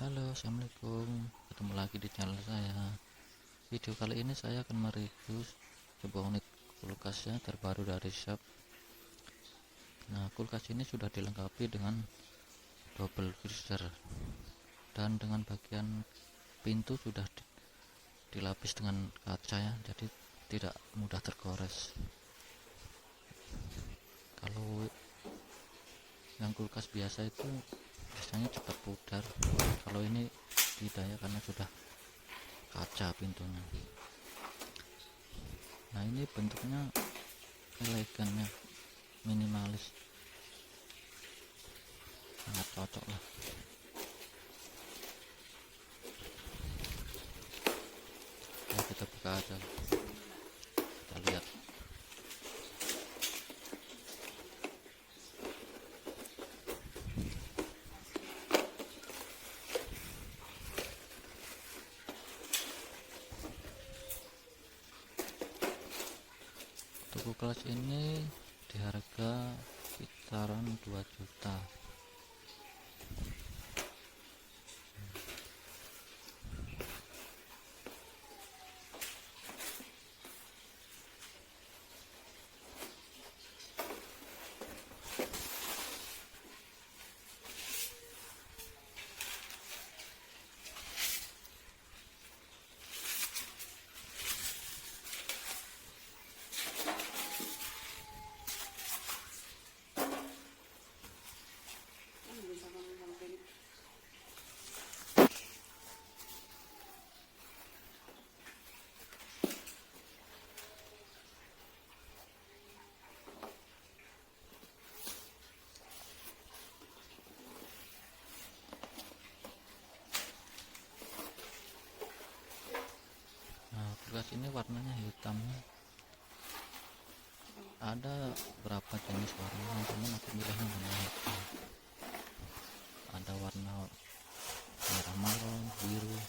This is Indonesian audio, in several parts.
Halo, assalamualaikum. Ketemu lagi di channel saya. Video kali ini saya akan mereview sebuah unit kulkas terbaru dari Sharp. Nah, kulkas ini sudah dilengkapi dengan double freezer dan dengan bagian pintu sudah dilapis dengan kaca ya, jadi tidak mudah tergores. Kalau yang kulkas biasa itu biasanya cepat pudar, kalau ini tidak ya, karena sudah kaca pintunya. Nah, ini bentuknya elegan ya, minimalis, sangat cocok lah. Ya, kita buka aja, kita lihat. Untuk kelas ini di harga sekitaran 2 juta. Nah, kulkas ini warnanya hitam. Ada berapa jenis warna, cuman aku milihnya warna hitam. Ada warna merah marun, biru.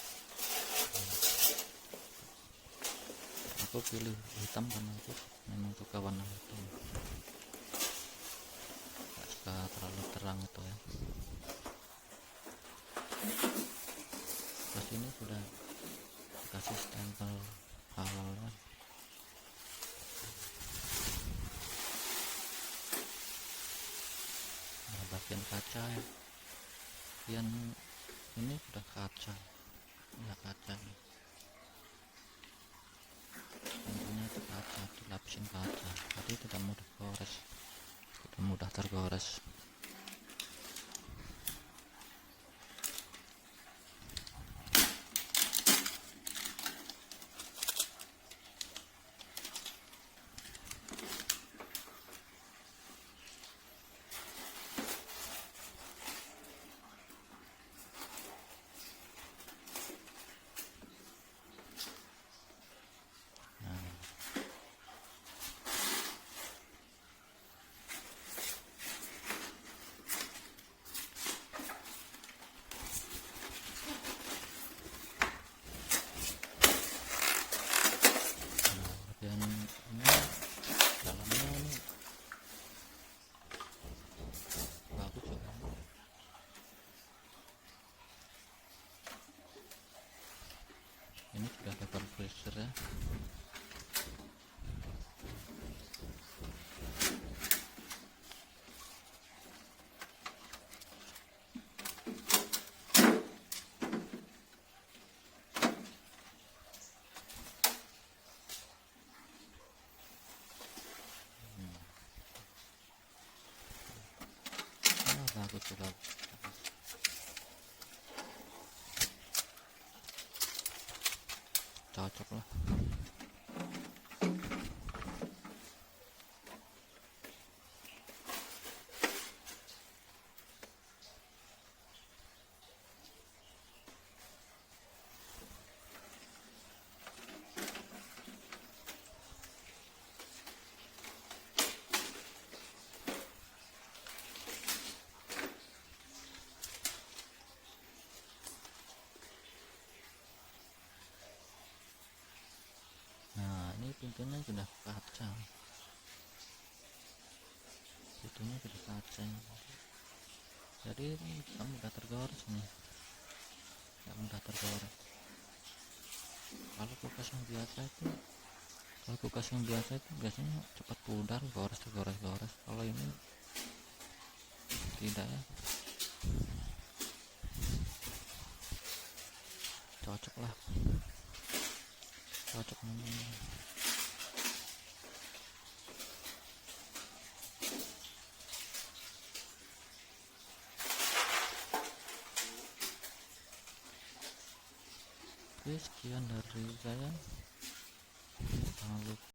Aku pilih hitam karena aku memang suka warna hitam, gak suka terlalu terang itu ya. Terus ini sudah dikasih stempel halal ya. Nah, bagian kaca ya, bagian ini sudah kaca ya, kaca pintunya itu kaca, dilapisin kaca, jadi tidak mudah gores, tidak mudah tergores. Bagian ini dalamnya ini bagus juga. Ini sudah double freezer ya. Bagus juga, cocok lah. Nah, ini pintunya sudah kaca, jadi kamu udah tergores nih. tidak mudah tergores. Kalau kulkas yang biasa itu biasanya cepat pudar, gores. Kalau ini tidak ya, cocok namanya. Oke, sekian dari saya. Jangan lupa